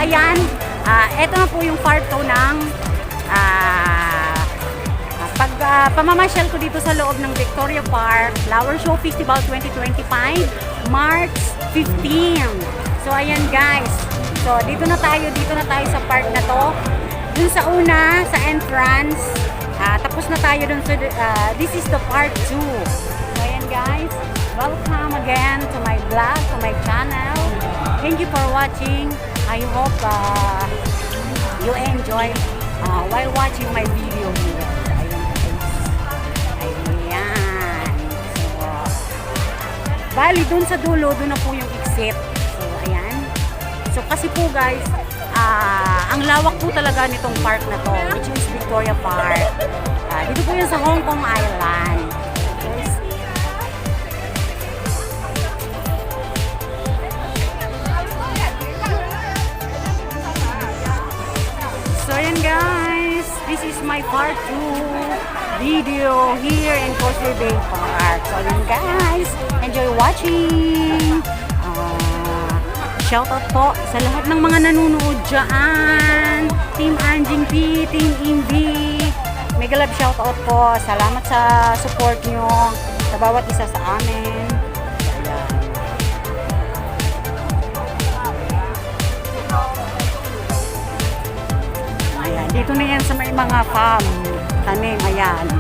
ayan, eto na po yung part 2 ng pamamasyal ko dito sa loob ng Victoria Park Flower Show Festival 2025, March 15. So ayan guys, so dito na tayo sa park na to. Dun sa una, sa entrance, tapos na tayo dun sa, this is the part 2. So ayan guys, welcome again to my vlog, to my channel. Thank you for watching. I hope you enjoy while watching my video here. Ayan. So, bali, dun sa dulo, dun na po yung exit. So, ayan. So, kasi po guys, ang lawak po talaga nitong park na to, which is Victoria Park. Dito po yun sa Hong Kong Island. So ayan guys, this is my part 2 video here in Causeway Bay Park. So ayan guys, enjoy watching. Shoutout po sa lahat ng mga nanonood dyan. Team Anjing P, Team Imbi. Mega love shoutout po. Salamat sa support nyo sa bawat isa sa amin. Ayan, dito na yan sa may mga farm. Tanim, ayan.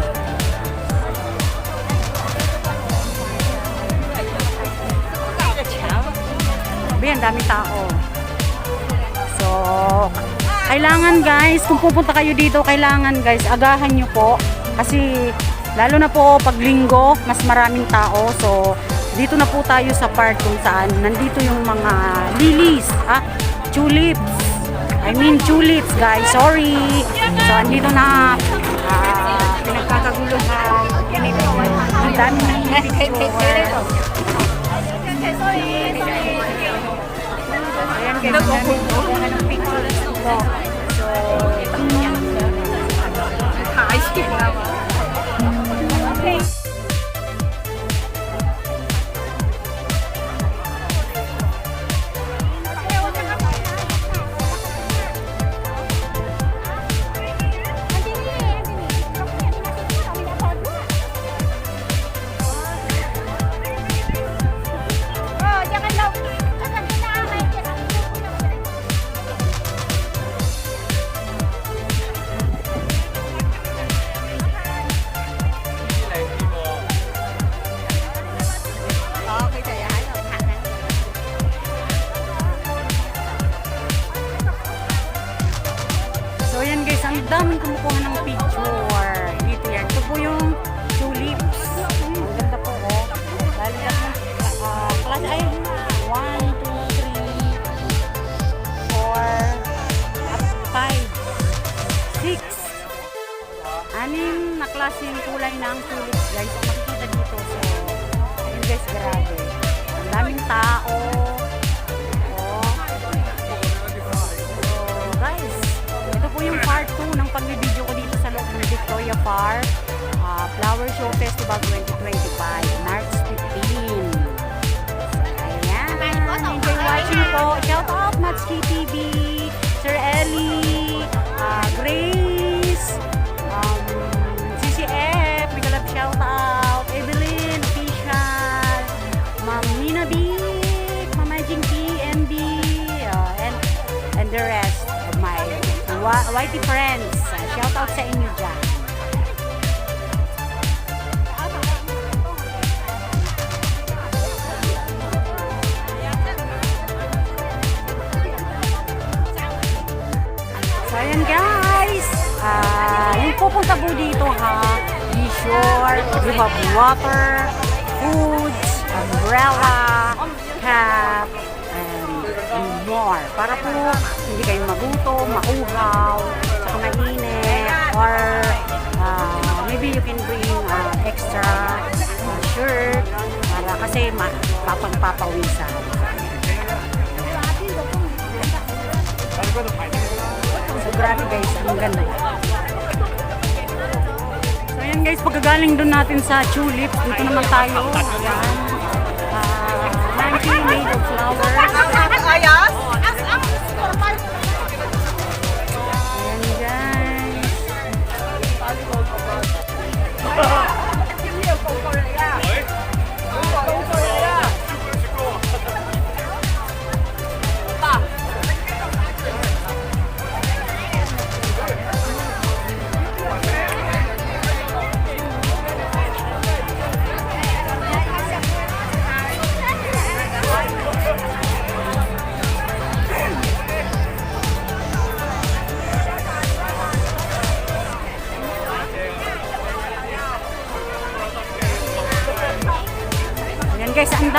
Ang daming tao. So, kailangan guys, kung pupunta kayo dito, kailangan guys, agahan nyo po. Kasi, lalo na po pag linggo, mas maraming tao. So, dito na po tayo sa park kung saan nandito yung mga lilies, tulips. I mean tulips guys, sorry. So, andito na pinagkakaguluhan. Ang dami na picture. Ayan, gano'n ng picture. So, okay. So ayan guys, ang daming kumukuha ng picture. Dito yan. Ito po yung tulips. Ang ganda po oh. Dahil class ay 1, 2, 3, 4, 5, 6. Anim na klase yung kulay ng tulips guys. Ang makikita dito. So, ayun guys, grabe. Ang daming tao. Yung part 2 ng pagbibideo ko dito sa loob ng Victoria Park Flower Show Festival 2025, March 15. Ayan, enjoy watching po. Shout out Matski TV, Sir Ellie, Grace, CCF, mega love shout out, Evelyn, Official, Ma'am Nina Big, Mama Jing P, MB, and the rest of my Whitey friends. Shout out sa inyo dyan. So ayan guys, yung pupunta po dito be sure you have water, foods, umbrella, cap, and more. Para po hindi kayo magutom, mauhaw, saka mainit, or maybe you can bring extra shirt para kasi papangpapawisan. So grabe guys, ang ganda. So ayan guys, pagkagaling doon natin sa tulips, dito naman tayo. Ayan. Made of flowers.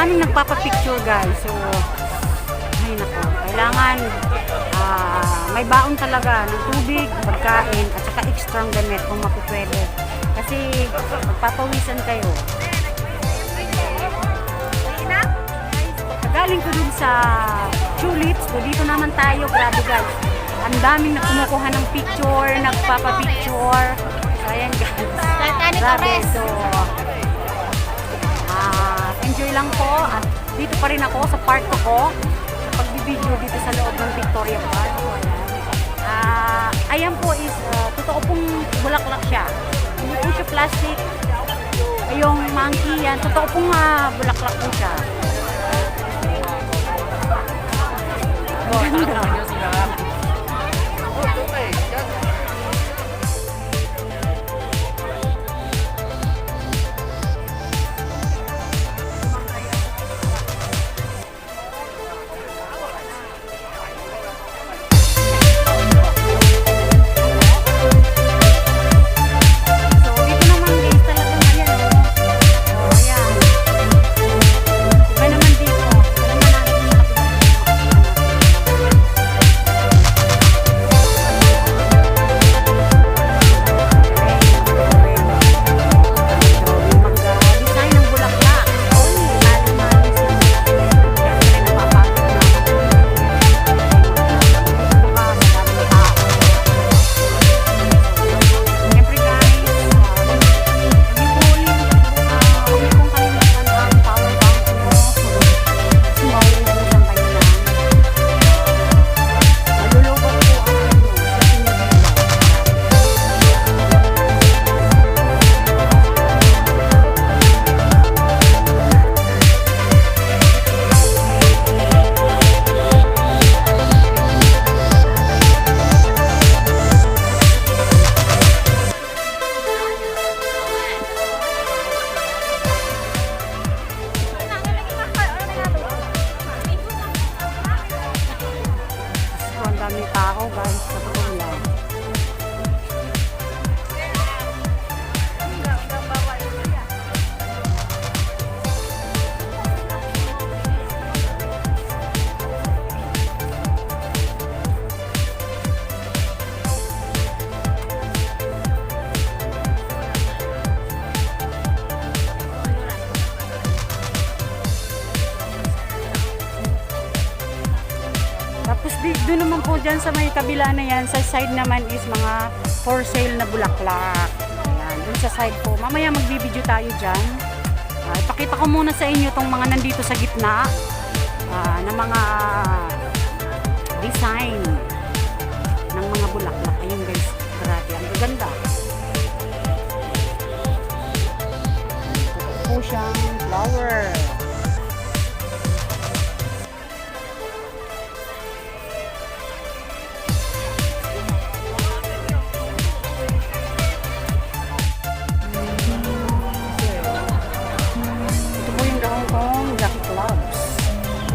daming nagpapapicture guys. So, ay nako, kailangan may baon talaga ng tubig, pagkain, at saka extra damit kung mapupwede. Kasi magpapawisan kayo. Galing ko dun sa tulips, so dito naman tayo, grabe guys. Ang daming kumukuha ng picture, nagpapapicture. So ayan guys. Grabe, so enjoy lang po. At dito pa rin ako sa park ko sa pagbibideo dito sa loob ng Victoria Park. Ayan po is totoo pong bulaklak siya. Hindi po siya plastic. Yung monkey yan, totoo pong bulaklak po siya. Daming tao guys sa tula. Tapos doon naman po dyan sa may kabila na yan, sa side naman is mga for sale na bulaklak. Ayan, dun sa side po. Mamaya magbibideo tayo dyan. Ipakita ko muna sa inyo itong mga nandito sa gitna na mga design ng mga bulaklak. Ayun guys, grabe. Ang ganda. Ito po siyang flower.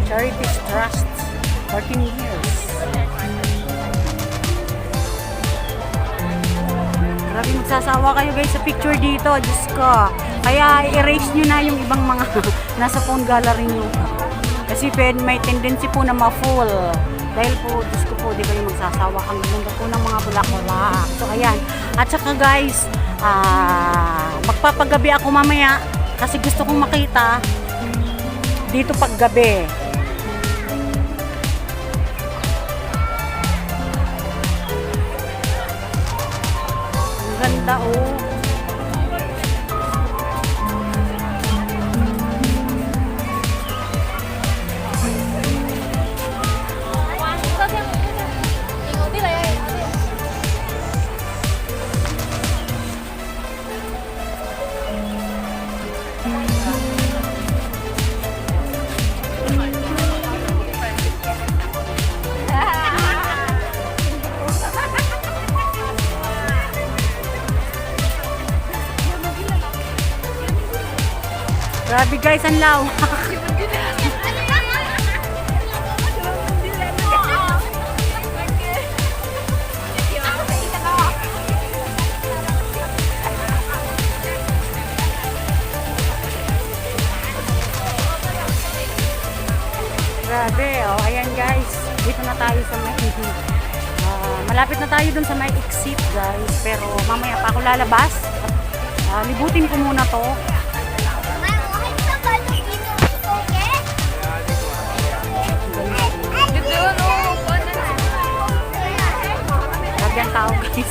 Charities Trust 14 years. Grabe, magsasawa kayo guys sa picture dito, Diyos ko. Kaya i-erase nyo na yung ibang mga nasa phone gallery nyo. Kasi may tendency po na ma-full. Dahil po, Diyos ko po, di kayo magsasawa. Ang ganda po ng mga bulaklak. So ayan. At saka guys, magpapagabi ako mamaya kasi gusto kong makita dito paggabi. Ganda oh. Grabe guys, ang lawak. Malapit na tayo dun sa may exit guys. Pero mamaya pa ako lalabas. Libutin ko muna to. Grabe ang tao guys.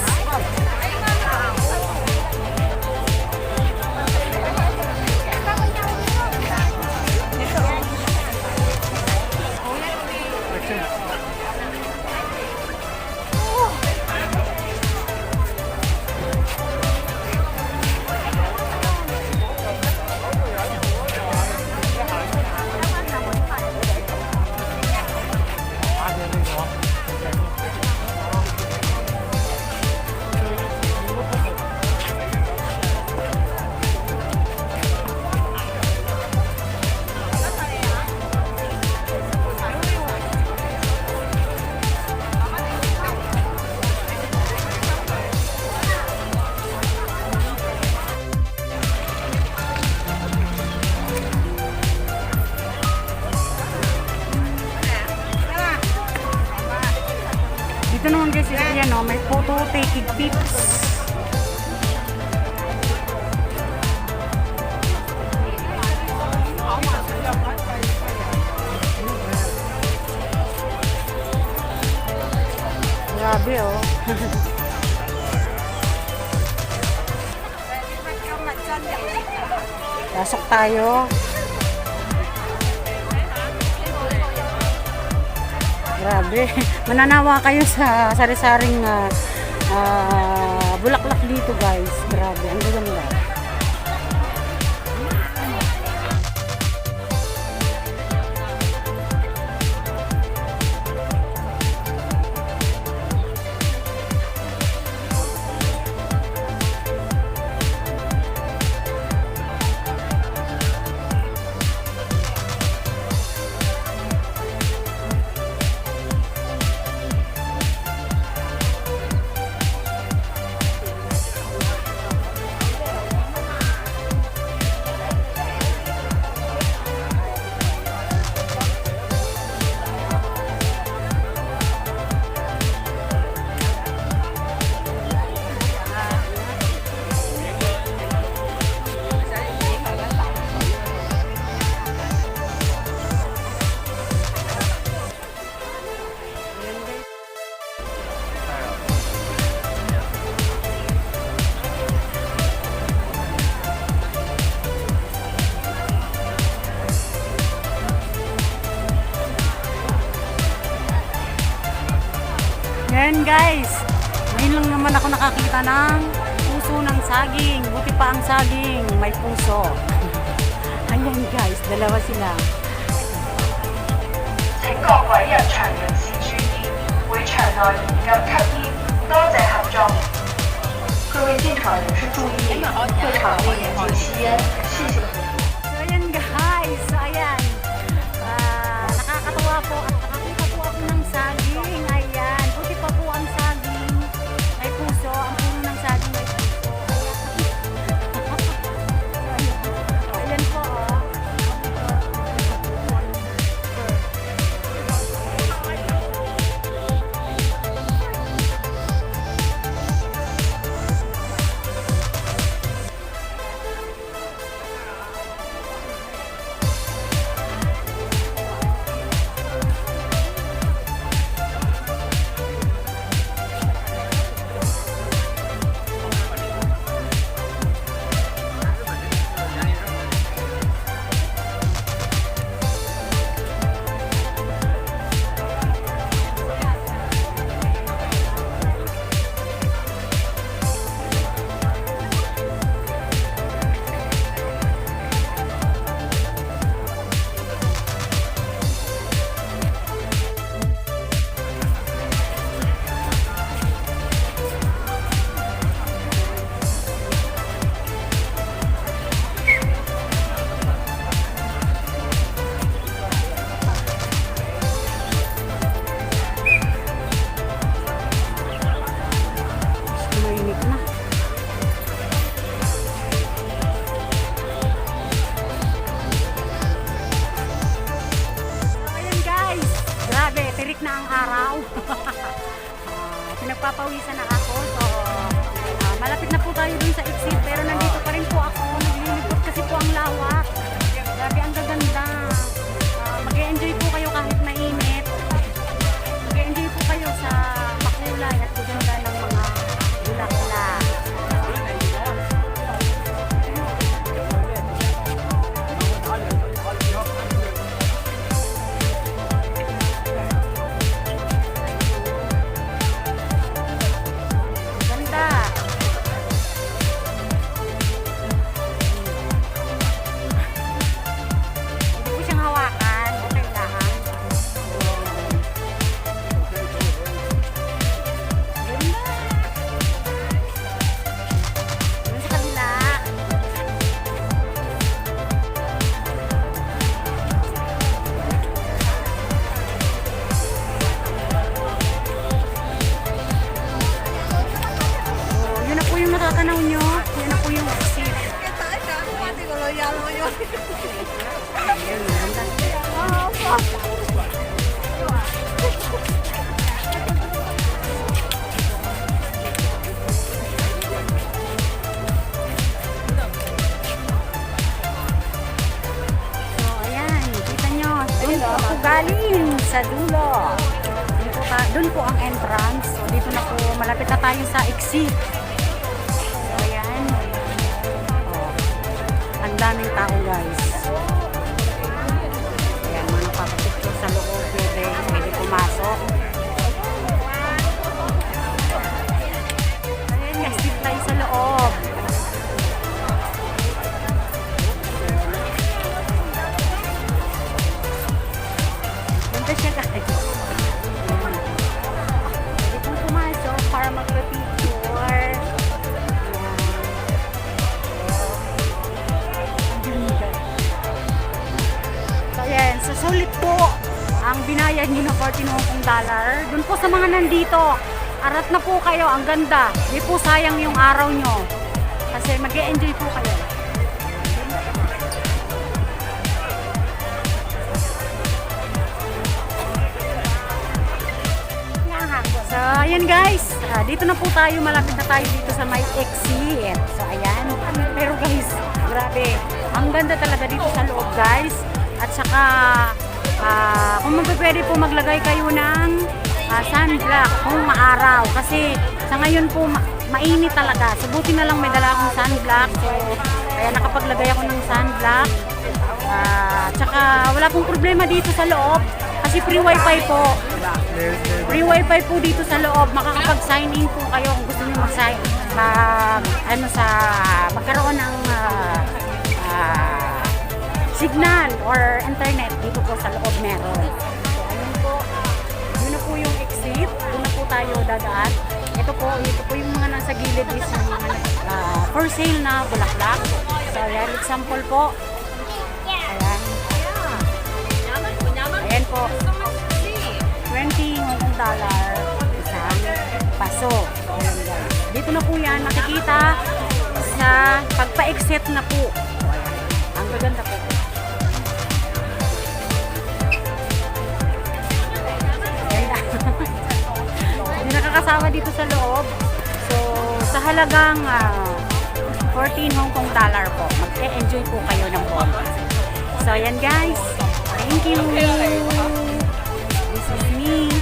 Dito naman guys, yan o, may photo taking tips. Grabe o. Pasok tayo. Grabe. Mananawa kayo sa sari-saring bulaklak dito guys. Grabe. Ang gaganda. Yan guys, ngayon lang naman ako nakakita ng puso ng saging. Buti pa ang saging, may puso. Ayan guys, dalawa sila. 請各位入場人士注意，會場內嚴禁吸煙，多謝合作。各位進場人士注意，會場內嚴禁吸煙，謝謝。 So ayan guys, so ayan. Nakakatawa po at nakakita po ako ng saging. Ayan, buti pa po ang saging. May puso, ang puno ng saging may puso. Ayan po oh. pinapawisan na ako. So, malapit na po tayo dun sa exit. Pero nandito pa rin po ako. Naglilibot kasi po ang lawak. Grabe, ang gaganda. Mag-e-enjoy po kayo kahit mainit. Mag-e-enjoy po kayo sa makulay at gaganda ng mga bulaklak. Ganda. Hindi po siyang hawakan. Okay lang. Ganda. Doon sa kabila. So, yun na po yung natatanaw nyo. Yun na po yung exit. Ayun, ganda. So, ayan, kita nyo. Doon po ako galing sa dulo. Doon po ang entrance. So, dito na po, malapit na tayo sa exit. So, ayan. Oh, ang daming tao, guys. Ayan, mga nagpapapicture sa loob. Pwede pumasok. Ayan, guys, dito tayo sa loob. Ganda siya, guys. Pwede pong pumasok para magpa-picture. So, ayan. So, sulit po ang binayad nyo ng $14. Doon po sa mga nandito, arat na po kayo. Ang ganda. Di po sayang yung araw nyo. Kasi mag-e-enjoy po kayo. So, ayan guys. Dito na po tayo. Malapit na tayo dito sa may exit. So, ayan. Pero guys, grabe. Ang ganda talaga dito sa loob, guys. At saka, kung pwede po maglagay kayo ng sunblock kung maaraw. Kasi sa ngayon po, mainit talaga. So, buti na lang may dala akong sunblock. So, kaya nakapaglagay ako ng sunblock. Tsaka, wala pong problema dito sa loob. Kasi free wifi po. Free wifi po dito sa loob. Makakapag-sign in po kayo kung gusto niyo mag-sign. Magkaroon ng signal or internet dito po sa loob meron. So, ayun po. Yun na po yung exit. Doon na po tayo dadaan. Ito po yung mga nasa gilid is yung for sale na bulaklak. So, ayan, example po. Ayan. Ayan po. $20 isang paso. Ayan, guys. Dito na po yan makikita sa pagpa-exit na po. Ayan. Ang gaganda po. Hindi nakakasama dito sa loob. So, sa halagang $14 po. Mag-e-enjoy po kayo ng bongga. So, ayan guys. Thank you. This is me.